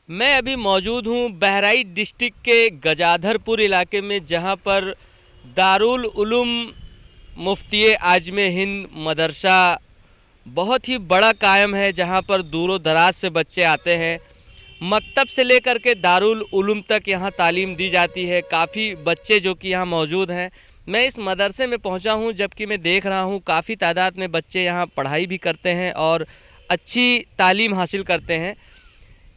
मैं अभी मौजूद हूँ बहराइच डिस्ट्रिक्ट के गजाधरपुर इलाके में, जहाँ पर दारुल उलूम मुफ्ती आजम हिंद मदरसा बहुत ही बड़ा कायम है, जहाँ पर दूरों दराज से बच्चे आते हैं। मकतब से लेकर के दारुल उलूम तक यहाँ तालीम दी जाती है। काफ़ी बच्चे जो कि यहाँ मौजूद हैं। मैं इस मदरसे में पहुँचा हूँ, जबकि मैं देख रहा हूँ काफ़ी तादाद में बच्चे यहाँ पढ़ाई भी करते हैं और अच्छी तालीम हासिल करते हैं,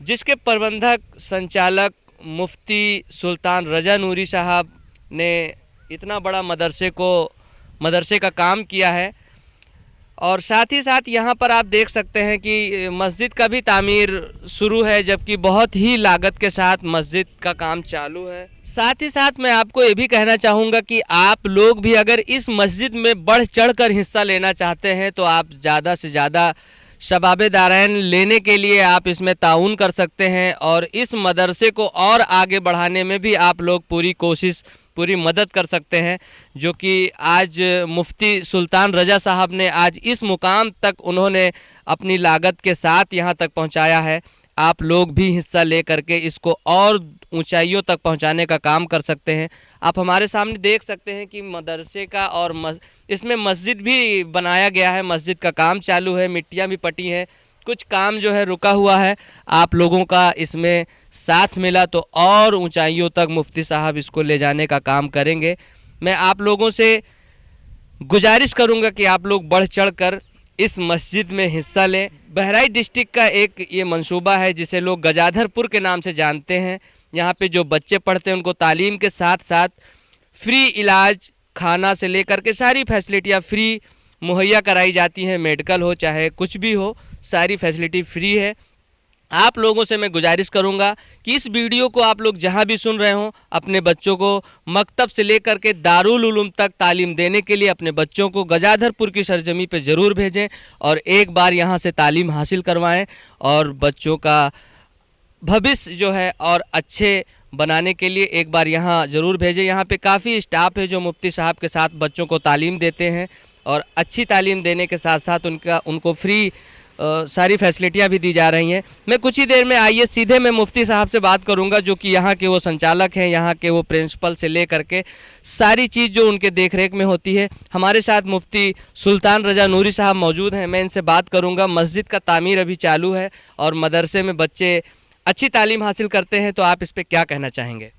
जिसके प्रबंधक संचालक मुफ्ती सुल्तान रजा नूरी साहब ने इतना बड़ा मदरसे का काम किया है। और साथ ही साथ यहाँ पर आप देख सकते हैं कि मस्जिद का भी तामीर शुरू है, जबकि बहुत ही लागत के साथ मस्जिद का काम चालू है। साथ ही साथ मैं आपको ये भी कहना चाहूँगा कि आप लोग भी अगर इस मस्जिद में बढ़ चढ़ कर हिस्सा लेना चाहते हैं तो आप ज़्यादा से ज़्यादा शबाब दारैन लेने के लिए आप इसमें ताउन कर सकते हैं, और इस मदरसे को और आगे बढ़ाने में भी आप लोग पूरी मदद कर सकते हैं, जो कि आज मुफ्ती सुल्तान रजा साहब ने आज इस मुकाम तक उन्होंने अपनी लागत के साथ यहाँ तक पहुँचाया है। आप लोग भी हिस्सा ले करके इसको और ऊंचाइयों तक पहुँचाने का काम कर सकते हैं। आप हमारे सामने देख सकते हैं कि मदरसे का और इसमें मस्जिद भी बनाया गया है, मस्जिद का काम चालू है, मिट्टियाँ भी पटी हैं, कुछ काम जो है रुका हुआ है। आप लोगों का इसमें साथ मिला तो और ऊंचाइयों तक मुफ्ती साहब इसको ले जाने का काम करेंगे। मैं आप लोगों से गुजारिश करूंगा कि आप लोग बढ़ चढ़ कर इस मस्जिद में हिस्सा लें। बहराइच डिस्ट्रिक्ट का एक ये मंसूबा है जिसे लोग गजाधरपुर के नाम से जानते हैं। यहाँ पे जो बच्चे पढ़ते हैं उनको तालीम के साथ साथ फ्री इलाज, खाना से लेकर के सारी फैसिलिटियाँ फ्री मुहैया कराई जाती हैं। मेडिकल हो चाहे कुछ भी हो, सारी फैसिलिटी फ्री है। आप लोगों से मैं गुजारिश करूंगा कि इस वीडियो को आप लोग जहां भी सुन रहे हों, अपने बच्चों को मकतब से लेकर के दारुल उलूम तक तालीम देने के लिए अपने बच्चों को गजाधरपुर की सरजमी पे ज़रूर भेजें और एक बार यहां से तालीम हासिल करवाएं और बच्चों का भविष्य जो है और अच्छे बनाने के लिए एक बार यहाँ ज़रूर भेजें। यहाँ पे काफ़ी स्टाफ है जो मुफ्ती साहब के साथ बच्चों को तालीम देते हैं, और अच्छी तालीम देने के साथ साथ उनको फ्री सारी फैसिलिटियाँ भी दी जा रही हैं। मैं कुछ ही देर में आइए सीधे मैं मुफ्ती साहब से बात करूंगा, जो कि यहाँ के वो संचालक हैं, यहाँ के वो प्रिंसिपल से ले करके सारी चीज़ जो उनके देखरेख में होती है। हमारे साथ मुफ्ती सुल्तान रजा नूरी साहब मौजूद हैं, मैं इनसे बात करूँगा। मस्जिद का तामीर अभी चालू है और मदरसे में बच्चे अच्छी तालीम हासिल करते हैं, तो आप इस पर क्या कहना चाहेंगे?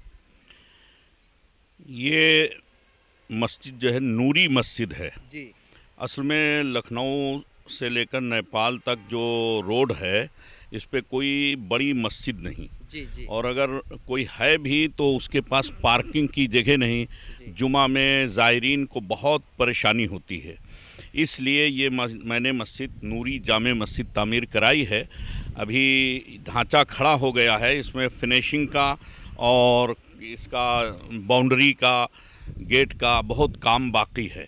ये मस्जिद जो है नूरी मस्जिद है जी। असल में लखनऊ से लेकर नेपाल तक जो रोड है इस पे कोई बड़ी मस्जिद नहीं जी जी। और अगर कोई है भी तो उसके पास पार्किंग की जगह नहीं। जुमा में ज़ायरीन को बहुत परेशानी होती है, इसलिए ये मैंने मस्जिद नूरी जामे मस्जिद तामीर कराई है। अभी ढांचा खड़ा हो गया है, इसमें फिनिशिंग का और इसका बाउंड्री का, गेट का बहुत काम बाकी है।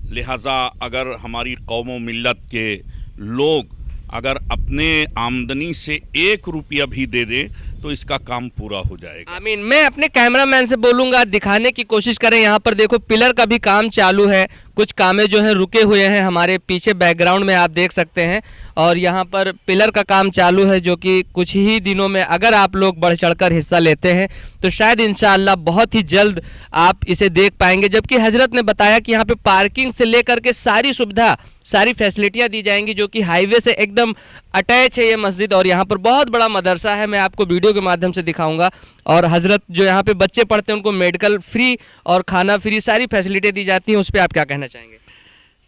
लिहाजा अगर हमारी कौम मिल्लत के लोग अगर अपने आमदनी से 1 रुपया भी दे दें तो इसका काम पूरा हो जाएगा। आमीन। मैं अपने कैमरामैन से बोलूँगा दिखाने की कोशिश करें। यहाँ पर देखो पिलर का भी काम चालू है, कुछ कामें जो हैं रुके हुए हैं, हमारे पीछे बैकग्राउंड में आप देख सकते हैं। और यहाँ पर पिलर का काम चालू है, जो कि कुछ ही दिनों में अगर आप लोग बढ़ चढ़कर हिस्सा लेते हैं तो शायद इंशाअल्लाह बहुत ही जल्द आप इसे देख पाएंगे। जबकि हजरत ने बताया कि यहाँ पे पार्किंग से लेकर के सारी सुविधा, सारी फैसिलिटियाँ दी जाएंगी, जो कि हाईवे से एकदम अटैच है ये मस्जिद। और यहाँ पर बहुत बड़ा मदरसा है, मैं आपको वीडियो के माध्यम से दिखाऊंगा। और हजरत जो यहाँ पे बच्चे पढ़ते हैं उनको मेडिकल फ्री और खाना फ्री, सारी फैसिलिटी दी जाती हैं। उस पर आप क्या कहना चाहेंगे?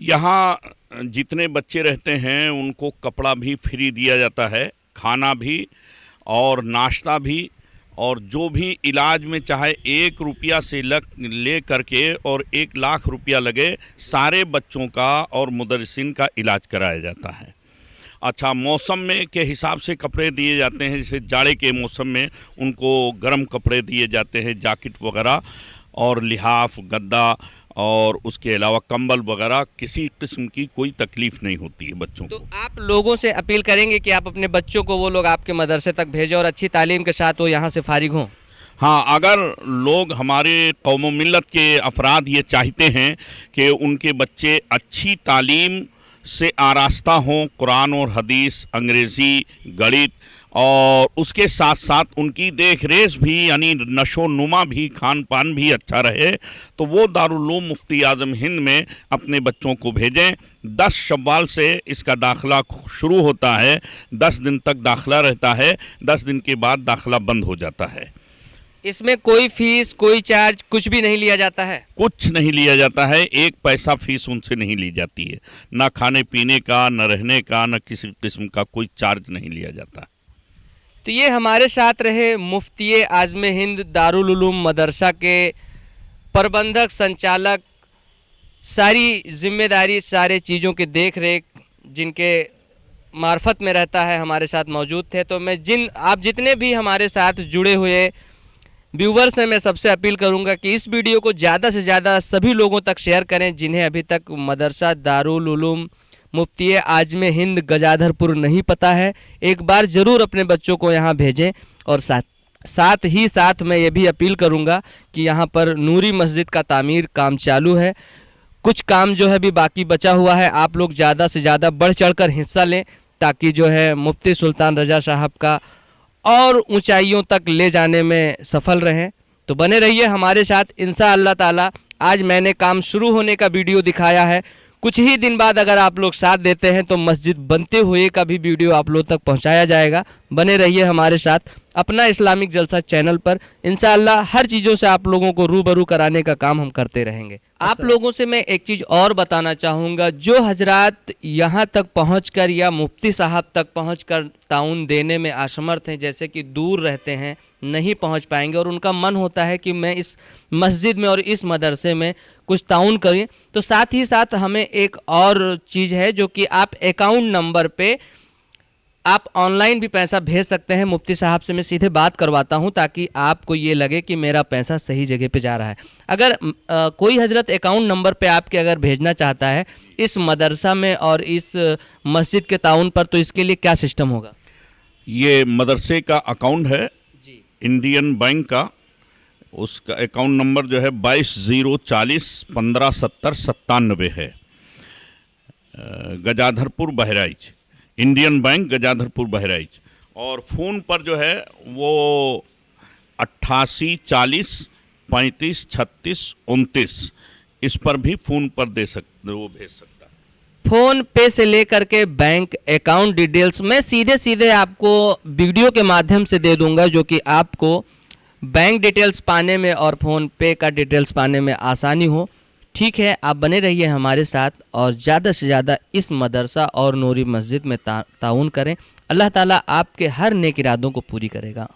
यहाँ जितने बच्चे रहते हैं उनको कपड़ा भी फ्री दिया जाता है, खाना भी और नाश्ता भी, और जो भी इलाज में चाहे 1 रुपया से ले करके और 1 लाख रुपया लगे, सारे बच्चों का और मुदर्रिसीन का इलाज कराया जाता है। अच्छा, मौसम में के हिसाब से कपड़े दिए जाते हैं, जैसे जाड़े के मौसम में उनको गर्म कपड़े दिए जाते हैं, जैकेट वगैरह और लिहाफ, गद्दा और उसके अलावा कंबल वगैरह, किसी किस्म की कोई तकलीफ़ नहीं होती है बच्चों को। तो आप लोगों से अपील करेंगे कि आप अपने बच्चों को वो लोग आपके मदरसे तक भेजें और अच्छी तालीम के साथ वो यहाँ से फारिग हों? हाँ, अगर लोग हमारे कौम मिल्लत के अफराद ये चाहते हैं कि उनके बच्चे अच्छी तालीम से आरास्ता हों, कुरान और हदीस, अंग्रेज़ी, गणित और उसके साथ साथ उनकी देख रेख भी यानी नशोनुमा भी, खान पान भी अच्छा रहे, तो वो दारुल उलूम मुफ्ती आज़म हिंद में अपने बच्चों को भेजें। 10 शव्वाल से इसका दाखिला शुरू होता है, 10 दिन तक दाखिला रहता है, 10 दिन के बाद दाखिला बंद हो जाता है। इसमें कोई फीस, कोई चार्ज, कुछ भी नहीं लिया जाता है? कुछ नहीं लिया जाता है, 1 पैसा फीस उनसे नहीं ली जाती है, ना खाने पीने का, न रहने का, न किसी किस्म का कोई चार्ज नहीं लिया जाता। तो ये हमारे साथ रहे मुफ्ती आज़म हिंद दारुल उलूम मदरसा के प्रबंधक, संचालक, सारी जिम्मेदारी, सारे चीज़ों के देख रेख जिनके मार्फत में रहता है, हमारे साथ मौजूद थे। तो मैं आप जितने भी हमारे साथ जुड़े हुए व्यूवर्स हैं, मैं सबसे अपील करूंगा कि इस वीडियो को ज़्यादा से ज़्यादा सभी लोगों तक शेयर करें जिन्हें अभी तक मदरसा दारुल उलूम मुफ्ती आज़म हिंद गजाधरपुर नहीं पता है। एक बार ज़रूर अपने बच्चों को यहाँ भेजें। और साथ ही साथ मैं ये भी अपील करूँगा कि यहाँ पर नूरी मस्जिद का तामीर काम चालू है, कुछ काम जो है भी बाकी बचा हुआ है। आप लोग ज़्यादा से ज़्यादा बढ़ चढ़कर हिस्सा लें ताकि जो है मुफ्ती सुल्तान रज़ा साहब का और ऊंचाइयों तक ले जाने में सफल रहें। तो बने रहिए हमारे साथ इंशाअल्लाह ताला। आज मैंने काम शुरू होने का वीडियो दिखाया है, कुछ ही दिन बाद अगर आप लोग साथ देते हैं तो मस्जिद बनते हुए का भी वीडियो आप लोग तक पहुंचाया जाएगा। बने रहिए हमारे साथ अपना इस्लामिक जलसा चैनल पर। इंशाअल्लाह हर चीज़ों से आप लोगों को रूबरू कराने का काम हम करते रहेंगे। आप लोगों से मैं एक चीज़ और बताना चाहूँगा, जो हजरात यहाँ तक पहुँचकर या मुफ्ती साहब तक पहुँचकर ताउन देने में असमर्थ हैं, जैसे कि दूर रहते हैं, नहीं पहुँच पाएंगे और उनका मन होता है कि मैं इस मस्जिद में और इस मदरसे में कुछ ताउन करें, तो साथ ही साथ हमें एक और चीज़ है जो कि आप अकाउंट नंबर पे आप ऑनलाइन भी पैसा भेज सकते हैं। मुफ्ती साहब से मैं सीधे बात करवाता हूं ताकि आपको ये लगे कि मेरा पैसा सही जगह पे जा रहा है। अगर कोई हजरत अकाउंट नंबर पे आपके अगर भेजना चाहता है इस मदरसा में और इस मस्जिद के ताउन पर, तो इसके लिए क्या सिस्टम होगा? ये मदरसे का अकाउंट है जी, इंडियन बैंक का। उसका अकाउंट नंबर जो है 2204015797 है। Gajadharpur Bahraich, Indian bank Gajadharpur Bahraich. और फ़ोन पर जो है वो 8840353629 इस पर भी फ़ोन पर दे सकते, वो भेज सकता है। फ़ोन पे से लेकर के बैंक अकाउंट डिटेल्स मैं सीधे आपको वीडियो के माध्यम से दे दूंगा, जो कि आपको बैंक डिटेल्स पाने में और फ़ोन पे का डिटेल्स पाने में आसानी हो। ठीक है, आप बने रहिए हमारे साथ और ज़्यादा से ज़्यादा इस मदरसा और नूरी मस्जिद में ताउन करें। अल्लाह ताला आपके हर नेक इरादों को पूरी करेगा।